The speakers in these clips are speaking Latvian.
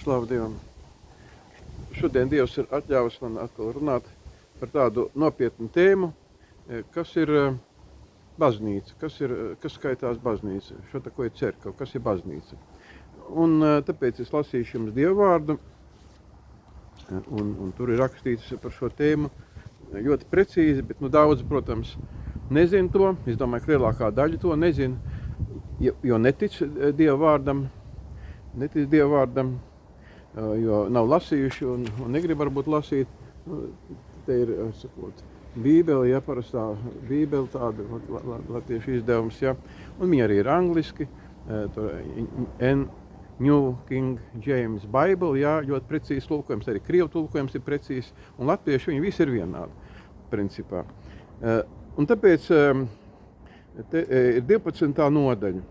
Slavu Dievam. Šodien Dievs ir atļāvis man atkal runāt par tādu nopietnu tēmu, kas ir baznīca, kas skaitās baznīca. Šo tako ir cerkava, kas ir baznīca. Un tāpēc es lasīšu jums Dievu vārdu, un tur ir rakstīts par šo tēmu ļoti precīzi, bet daudz, protams, nezin to. Es domāju, ka lielākā daļa to nezin, jo netic Dieva vārdam, jo nav lasījuši un negrib varbūt lasīt. Te ir, sakot, Bībele, ja, parastā Bībele, tāda latviešu izdevums, ja. Un viņa arī ir angliski, New King James Bible, ja, ļoti precīzi tulkojums, arī krievu tulkojums ir precīzi, un latvieši viņi visi ir vienādi, principā. Un tāpēc te ir 12. nodaļa.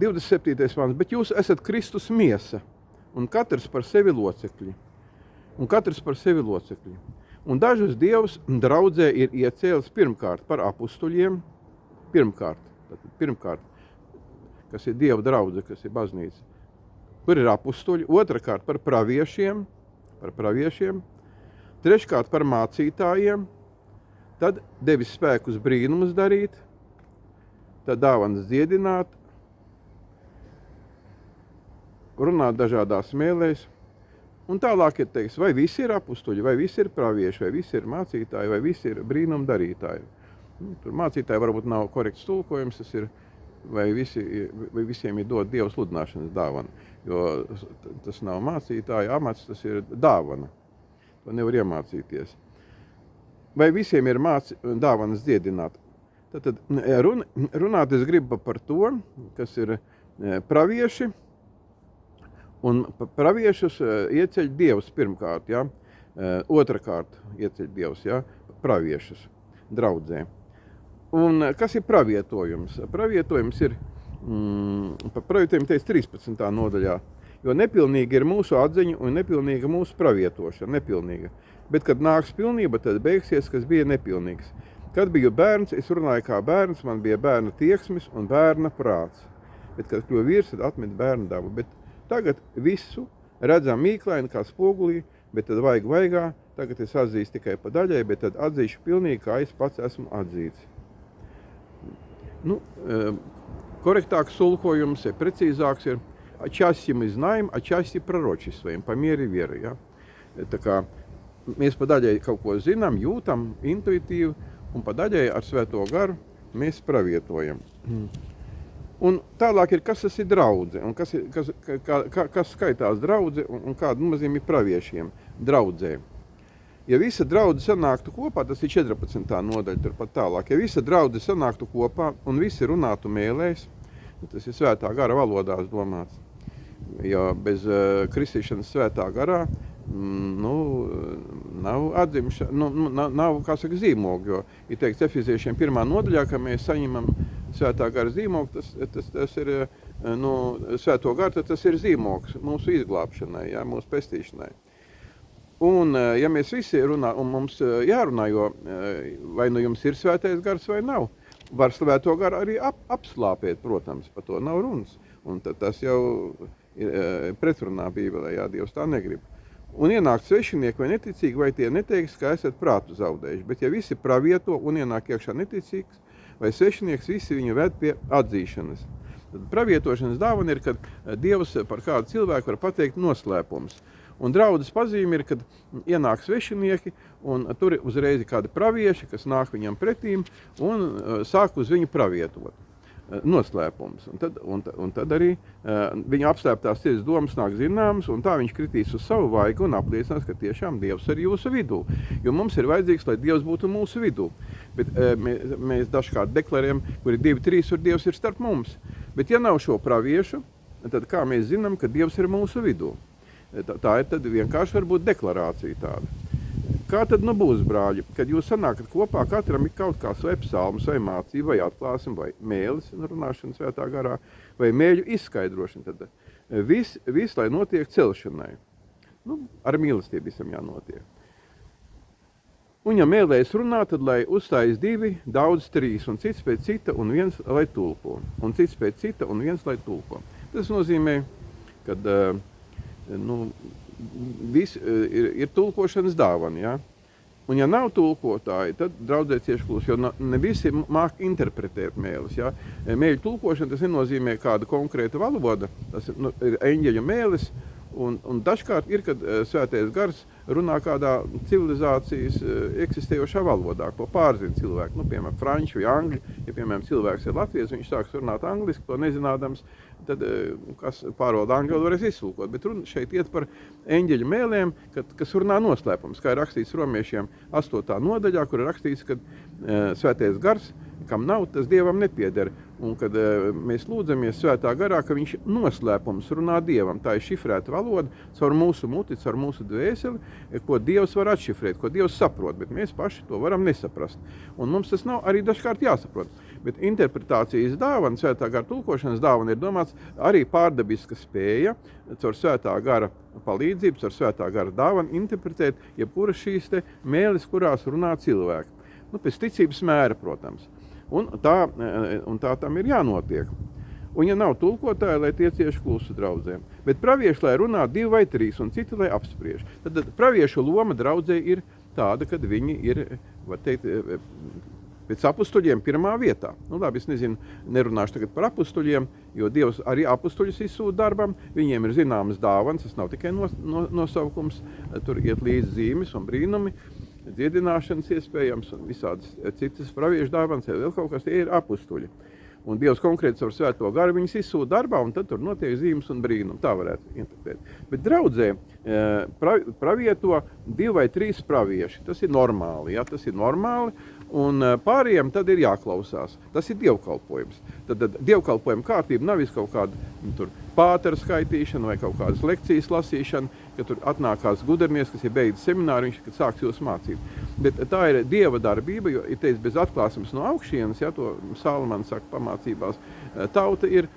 27. pāns, bet jūs esat Kristus miesa, un katrs par sevi locekļi. Un dažus Dievs draudzē ir iecēlis pirmkārt par apustuļiem, pirmkārt, kas ir Dieva draudze, kas ir baznīca, kur ir apustuļi, otrakārt par praviešiem, treškārt par mācītājiem, tad devis spēkus brīnumus darīt, tad dāvanas dziedināt, runāt dažādās mēlēs, un tālāk ir teiks, vai visi ir apustuļi, vai visi ir pravieši, vai visi ir mācītāji, vai visi ir brīnumu darītāji. Tur mācītāji varbūt nav korekts tulkojums, tas ir, vai visiem ir dot Dieva sludināšanas dāvana, jo tas nav mācītāja amats, tas ir dāvana. To nevar iemācīties. Vai visiem ir dāvanas dziedināt? Tad runāt es gribu par to, kas ir pravieši, un praviešus ieceļ Dievs pirmkārt, ja? Otrakārt ieceļ Dievs, ja? Praviešus draudzē. Un kas ir pravietojums? Pravietojums ir, par pravietojums teica 13. nodaļā, jo nepilnīgi ir mūsu atziņa un nepilnīga mūsu pravietošana, nepilnīga. Bet, kad nāks pilnība, tad beigsies, kas bija nepilnīgs. Kad biju bērns, es runāju kā bērns, man bija bērna tieksmes un bērna prāts. Bet, kad kļuvu vīrs, tad atmet bērna dabu. Bet tagad visu redzam mīklaini kā spogulī, bet tad vaigā. Tagad es atzīstu tikai pa daļai, bet tad atzīšu pilnīgi, kā es pats esmu atzīts. Korektāks tulkojums, precīzāks ir отчасти мы знаем, отчасти пророчествуем, по мере веры. Ja? Tā kā mēs pa daļai kaut ko zinām, jūtam, intuitīvi, un pa daļai ar svēto garu mēs pravietojam. Un tālāk ir, kas tas ir draudze, un kas skaitās draudze, un kāda nozīme ir praviešiem draudzē. Ja visa draudze sanāktu kopā, tas ir 14. nodaļa, turpat tālāk. Ja visa draudze sanāktu kopā un visi runātu mēlēs, tas ir svētā gara valodās domāts. Jo bez kristīšanas svētā garā nav atzimšana, nav, kā saka, zīmogu, jo ir teikts Efeziešiem 1. nodaļā, ka mēs saņemam svētā gara zīmogu, tas ir, svēto garu, tas ir zīmogs mūsu izglābšanai, ja, mūsu pestīšanai. Un, ja mēs visi runā, un mums jārunā, jo vai nu jums ir svētais gars vai nav, var svēto garu arī apslāpēt, protams, par to nav runas. Un tas jau ir pretrunā Bībelē, jā, Dievs tā negrib. Un ienāk svešinieki vai neticīgi, vai tie neteiks, ka esat prātu zaudējuši. Bet ja visi pravieto un ienāk iekšā neticīgs vai svešinieks, visi viņu ved pie atzīšanas. Tad pravietošanas dāvana ir, kad Dievs par kādu cilvēku var pateikt noslēpums. Un draudzes pazīme ir, kad ienāk svešinieki, un tur uzreiz ir kādi pravieši, kas nāk viņam pretīm un sāk uz viņu pravietot. Noslēpums. Un tad arī viņa apslēptās sirds domas nāk zināmas, un tā viņš kritīs uz savu vaigu un apliecinās, ka tiešām Dievs ir jūsu vidū. Jo mums ir vajadzīgs, lai Dievs būtu mūsu vidū. Bet mēs dažkārt deklarējam, kur ir 2-3, kur Dievs ir starp mums. Bet ja nav šo praviešu, tad kā mēs zinām, ka Dievs ir mūsu vidū? Tā ir tad vienkārši varbūt deklarācija tāda. Kā tad būs, brāļi, kad jūs sanākat kopā, katram ir kaut kāds vai psalms, vai mācība, vai atklāsme, vai mēlis, runāšana svētā garā, vai mēļu izskaidrošana. Tad viss, lai notiek celšanai. Ar mīlestību visam jānotiek. Un, ja mēlēs runāt, tad lai uzstājas 2, daudz 3, un cits pēc cita, un viens lai tulko. Un cits pēc cita, un viens lai tulko. Tas nozīmē, ka ir tulkošanas dāvana, ja? Un ja nav tulkotāji, tad draudzē cieši klūs, jo ne visi māk interpretēt mēles. Ja? Mēļu tulkošana tas nenozīmē kāda konkrēta valoda, tas ir eņģeļa mēles, un dažkārt ir, kad svētais gars runā kādā civilizācijas eksistējošā valodā, ko pārzina cilvēki, piemēram, franču vai angļu. Ja, piemēram, cilvēks ir latviečs, viņš sāks runāt angliski, to nezinādams, tad kas pārvalda angļu valodu varēs iztulkot. Bet runa šeit iet par eņģeļu mēlēm, kas runā noslēpums, kā ir rakstīts romiešiem 8. nodaļā, kur ir rakstīts, ka svētais gars, kam nav, tas Dievam nepieder. Un kad mēs lūdzamies svētā garā, ka viņš noslēpums runā Dievam. Tā ir šifrēta valoda caur mūsu muti, caur mūsu dvēseli, ko Dievs var atšifrēt, ko Dievs saprot, bet mēs paši to varam nesaprast. Un mums tas nav arī dažkārt jāsaprot. Bet interpretācijas dāvana, svētā gara tulkošanas dāvana ir domāts arī pārdabiska spēja caur svētā gara palīdzību, caur svētā gara dāvanu interpretēt jebkuras šīs te mēles, kurās runā cilvēki. Pēc ticības mēra, protams. Un tā tam ir jānotiek. Un ja nav tulkotāji, lai tie cieši klusu draudzēm. Bet pravieši, lai runā 2 vai 3, un citi, lai apspriež. Tad praviešu loma draudzē ir tāda, kad viņi ir, var teikt, pēc apustuļiem pirmā vietā. Labi, es nezinu, nerunāšu tagad par apustuļiem, jo Dievs arī apustuļus izsūta darbam. Viņiem ir zināmas dāvanas, tas nav tikai nosaukums, tur iet līdz zīmes un brīnumi, dziedināšanas iespējams un visādas citas praviešu dāvanas, vēl kaut kas, tie ir apustuļi. Un Dievs konkrēti caur svēto garu viņus izsūta darbā, un tad tur notiek zīmes un brīnumi. Tā varētu interpretēt. Bet draudzē pravieto 2 vai 3 pravieši. Tas ir normāli, ja? Tas ir normāli, un pārējiem tad ir jāklausās. Tas ir dievkalpojums. Tad dievkalpojuma kārtība nav kaut kāda pātera skaitīšana vai kaut kādas lekcijas lasīšana, ka tur atnāk kāds gudrinieks, kas ir beidzis semināru, viņš kad sāks jūs mācīt. Bet tā ir Dieva darbība, jo ir teicis bez atklāsmes no augšienes, ja to Salamans saka pamācībās, tauta ir,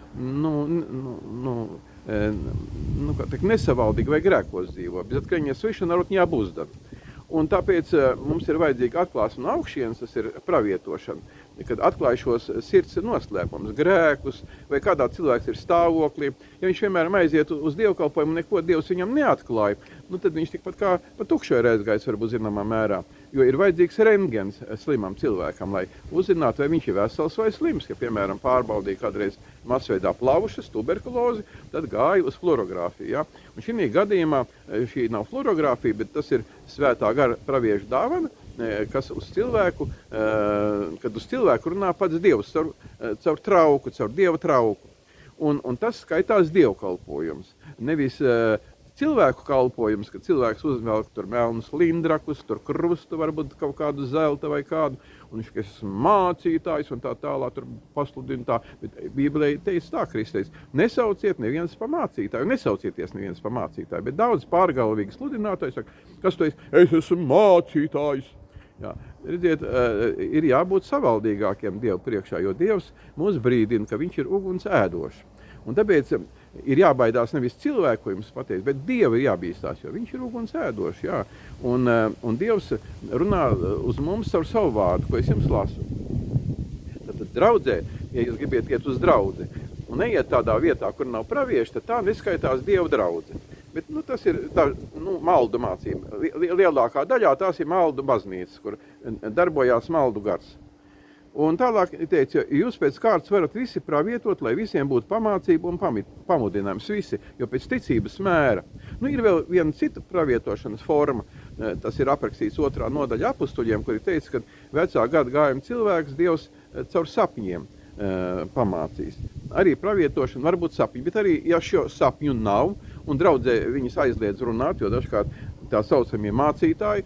nesavaldīga vai grēkos dzīvo, bez atkaņa sveša narod ņābuzdan. Un tāpēc mums ir vajadzīga atklāsme no augšienes, tas ir pravietošana. Kad atklāj šos sirds noslēpumus, grēkus, vai kādā cilvēks ir stāvoklī, ja viņš vienmēr aiziet uz dievkalpojumu un neko Dievs viņam neatklāja, tad viņš tikpat kā pa tukšo ir aizgājis varbūt zināmā mērā. Jo ir vajadzīgs rentgens slimam cilvēkam, lai uzzinātu, vai viņš ir vesels vai slims. Ja, piemēram, pārbaudīja kādreiz masveidā plaušas, tuberkulozi, tad gāja uz fluorogrāfiju. Ja? Un šī gadījumā šī nav fluorogrāfija, bet tas ir svētā gara praviešu dāvana, kas uz cilvēku, kad uz cilvēku runā pats Dievs caur trauku, caur Dieva trauku. Un tas skaitās dievkalpojums. Nevis cilvēku kalpojums, kad cilvēks uzvelk tur melnus lindrakus, tur krustu, varbūt kaut kādu zelta vai kādu, un viņš esmu mācītājs un tā tālāk tur pasludina tā. Bet Bībelē teica tā, Kristus, nesauciet neviens pa mācītāju, nesaucieties neviens pa mācītāju, bet daudz pārgalvīgi sludinātāji saka, kas tu esi? Es esmu mācītājs. Jā, redziet, ir jābūt savaldīgākiem Dievu priekšā, jo Dievs mūs brīdina, ka viņš ir uguns ēdošs. Un tāpēc ir jābaidās nevis cilvēku, ko jums pateic, bet Dievu ir jābīstās, jo viņš ir uguns ēdošs. Jā. Un Dievs runā uz mums ar savu vārdu, ko es jums lasu. Tad draudzē, ja jūs gribiet iet uz draudzi un neiet tādā vietā, kur nav pravieši, tad tā neskaitās Dieva draudze. Bet tas ir maldu mācība. Lielākā daļā tās ir maldu baznīcas, kur darbojās maldu gars. Un tālāk teica, jūs pēc kārtas varat visi pravietot, lai visiem būtu pamācība un pamudinājums visi, jo pēc ticības mēra. Ir vēl viena cita pravietošanas forma, tas ir aprakstīts 2. nodaļa apustuļiem, kuri teica, ka vecā gada gājuma cilvēks Dievs caur sapņiem pamācīs. Arī pravietošana var būt sapņi, bet arī, ja šo sapņu nav, un draudzē viņas aizliedz runāt, jo dažkārt tā saucamie mācītāji,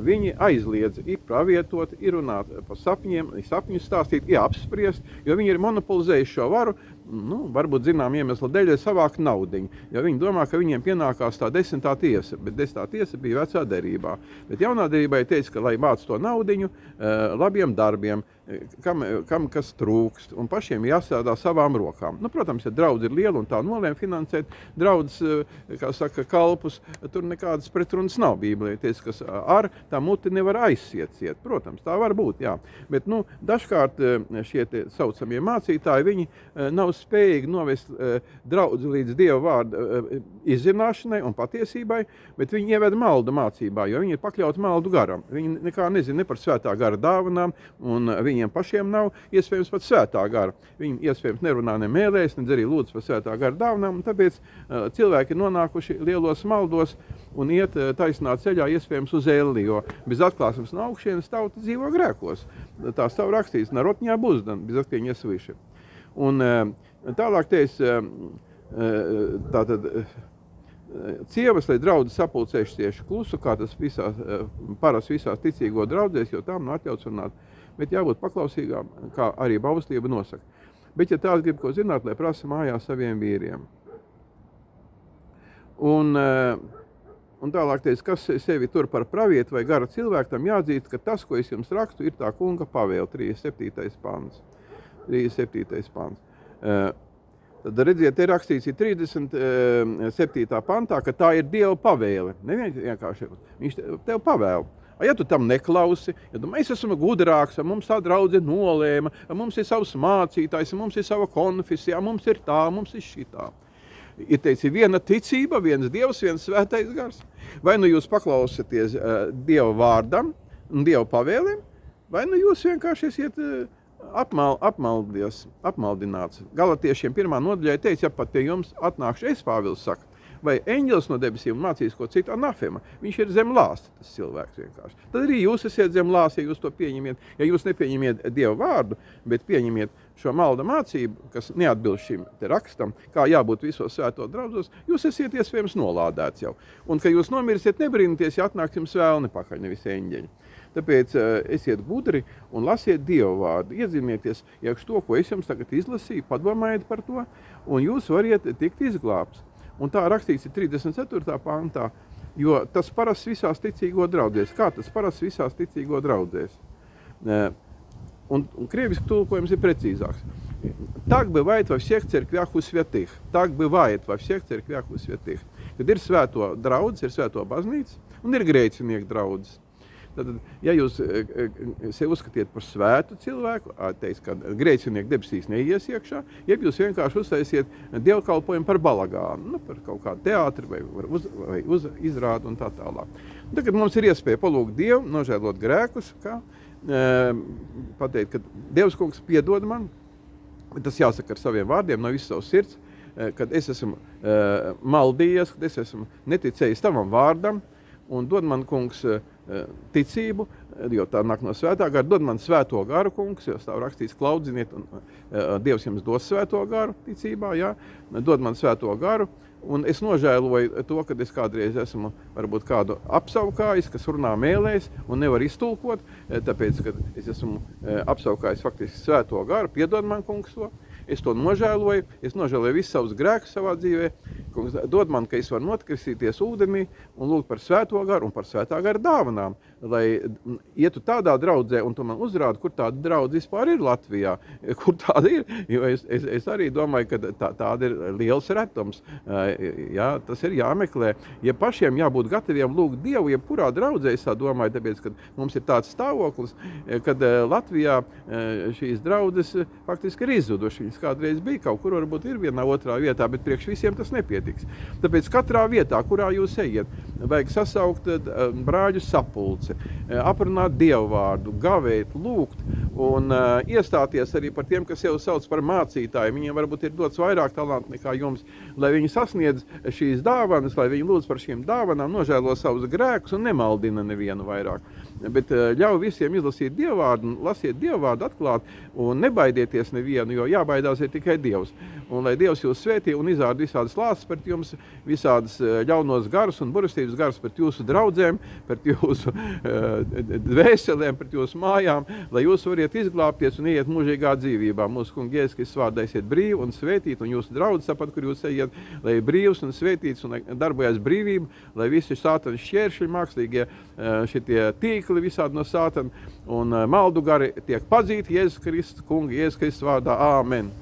viņi aizliedz pravietot, runāt par sapņiem, sapņus stāstīt, apspriest, jo viņi ir monopolizējuši šo varu, varbūt zinām iemesla dēļ savākt naudiņu, jo viņi domā, ka viņiem pienākās tā 10. tiesa, bet 10. tiesa bija vecā derībā. Bet jaunā derībā teica, ka lai vāc to naudiņu labiem darbiem, kam kas trūkst, un pašiem jāstrādā savām rokām. Nu, protams, ja draudz ir liela un tā nolēma finansēt draudz, kā saka, kalpus, tur nekādas pretrunas nav Bībelē. Kas ar tā muti nevar aizsiet. Protams, tā var būt, jā. Bet, dažkārt šie saucamie mācītāji, viņi nav spējīgi novest draudzi līdz Dieva vārda izzināšanai un patiesībai, bet viņi ieved maldu mācībā, jo viņi ir pakļauti maldu garam. Viņi nekā nezina ne par svētā gara dāvanām, un viņiem pašiem nav iespējams pat svētā gara. Viņi iespējams nerunā ne mēlēs, ne arī lūdz par svētā gara dāvanām, un tāpēc cilvēki ir nonākuši lielos maldos un iet taisnā ceļā iespējams uz elli, jo bez atklāsmes no augšienes tauta dzīvo grēkos. Tā stāv rakstīts, narotņā buzdan, bez atklīņa svīši. Un tālāk teiks, tātad cievas, lai draudzi sapulcējuši tieši klusu, kā tas parasti visās ticīgo draudzēs, jo tām nav atļauts runāt. Bet jābūt paklausīgām, kā arī bauslība nosaka. Bet, ja tās grib ko zināt, lai prasa mājās saviem vīriem. Un tālāk teiks, kas sevi tur par pravietu vai gara cilvēku, tam jāatzīst, ka tas, ko es jums rakstu, ir tā kunga pavēle, 37. pants. 37. pants. Tad redziet, te rakstīts ir 37. pantā, ka tā ir Dieva pavēle. Neviens vienkārši, viņš tev pavēl. Ja tu tam neklausi, ja tu, mēs esam gudrāks, mums tā draudze nolēma, mums ir savs mācītājs, mums ir sava konfesija, mums ir tā, mums ir šitā. Ir teici, viena ticība, viens Dievs, viens svētais gars. Vai nu jūs paklausieties Dieva vārdam un Dieva pavēlēm, vai nu jūs vienkārši esiet apmaldināts. Galatiešiem 1. nodaļā teica, ja pat pie jums atnākšu es, Pāvils saka, vai eņģelis no debesīm mācīs ko citu, anafema. Viņš ir zem lāsta, tas cilvēks vienkārši. Tad arī jūs esiet zem lāsta, ja jūs to pieņemiet. Ja jūs nepieņemiet Dieva vārdu, bet pieņemiet šo malda mācību, kas neatbilst šim te rakstam, kā jābūt visos svēto draudzos, jūs esiet iespējams nolādēts jau. Un, ka jūs nomirsiet, nebrīnieties, ja atnāks jums vēlni pakaļ, nevis eņģeļi. Tāpēc esiet gudri un lasiet Dieva vārdu. Iezīmieties, ja to, ko es jums tagad izlasīju, padomājiet par to, un jūs variet tikt izglābts. Un tā rakstīts ir 34. pantā, jo tas parasti visās ticīgo draudzēs. Kā tas parasti visās ticīgo draudzēs? Un krieviski tulkojums ir precīzāks. Так бывает во всех церквях у святых. Так бывает во всех церквях у святых. Kad ir svēto draudzes, ir svēto baznīca un ir grēcinieku draudzes. Tad, ja jūs sevi uzskatiet par svētu cilvēku, teiks, ka grēcinieki debesīs neies iekšā, ja jūs vienkārši uztaisiet dievkalpojumu par balagānu, par kaut kādu teātri vai izrādu un tā tālāk. Un tagad mums ir iespēja palūgt Dievu, nožēlot grēkus, pateikt, ka Dievs kungs piedod man, tas jāsaka ar saviem vārdiem, no visas savas sirds, kad es esmu maldījies, kad es esmu neticējis tavam vārdam, un dod man, kungs, ticību, jo tā nāk no svētā gara, dod man svēto garu, kungs, jo stāv rakstīts klaudziniet, un Dievs jums dos svēto garu ticībā, jā, dod man svēto garu, un es nožēloju to, kad es kādreiz esmu varbūt kādu apsaukājis, kas runā mēlēs un nevar iztulkot, tāpēc, kad es esmu apsaukājis faktiski svēto garu, piedod man, kungs, to. Es to nožēloju, visus savus grēkus savā dzīvē. Kungs, dod man, ka es varu notkristīties ūdenī un lūgt par svēto garu un par svētā gara dāvanām, lai ietu tādā draudzē un tu man uzrādi, kur tāda draudze vispār ir Latvijā, kur tāda ir, jo es arī domāju, ka tāda ir liels retums. Jā, tas ir jāmeklē. Ja pašiem jābūt gataviem lūgt Dievu, jebkurā draudzē, es tā domāju, tāpēc, ka mums ir tāds stāvoklis, kad Latvijā šīs draudzes faktiski ir izzuduši. Viņas kādreiz bija kaut kur, varbūt ir vienā otrā vietā, bet priekš visiem tas nepietiks. Tāpēc katrā vietā, kurā jūs ejiet, vajag sasaukt brāļu sapulci, aprunāt Dievu vārdu, gavēt, lūgt un iestāties arī par tiem, kas jau sauc par mācītājiem. Viņiem varbūt ir dots vairāk talantu nekā jums, lai viņi sasniedz šīs dāvanas, lai viņi lūdz par šīm dāvanām, nožēlo savus grēkus un nemaldina nevienu vairāk. Bet ļauj visiem izlasīt Dievu vārdu, lasiet Dievu vārdu atklāt un nebaidieties nevienu, jo jābaidās ir tikai Dievs. Un lai Dievs jūs svētī un izrāda visādas lāsas pret jums, visādas ļaunos garus un burvestības garus pret jūsu draudzēm, pret jūsu dvēselēm, pret jūsu mājām, lai jūs variet variet izglābties un iet mūžīgā dzīvībā. Mūsu kunga Jēzus Kristus vārdā esiet brīvi un svētīti, un jūsu draudzes, tāpat, kur jūs ejat, lai ir brīvs un svētīts un darbojas brīvība, lai visi sātana šķēršļi, mākslīgie šitie tīkli visādi no sātana un maldu gari tiek padzīti Jēzus Kristus, kunga Jēzus Kristus vārdā. Āmen!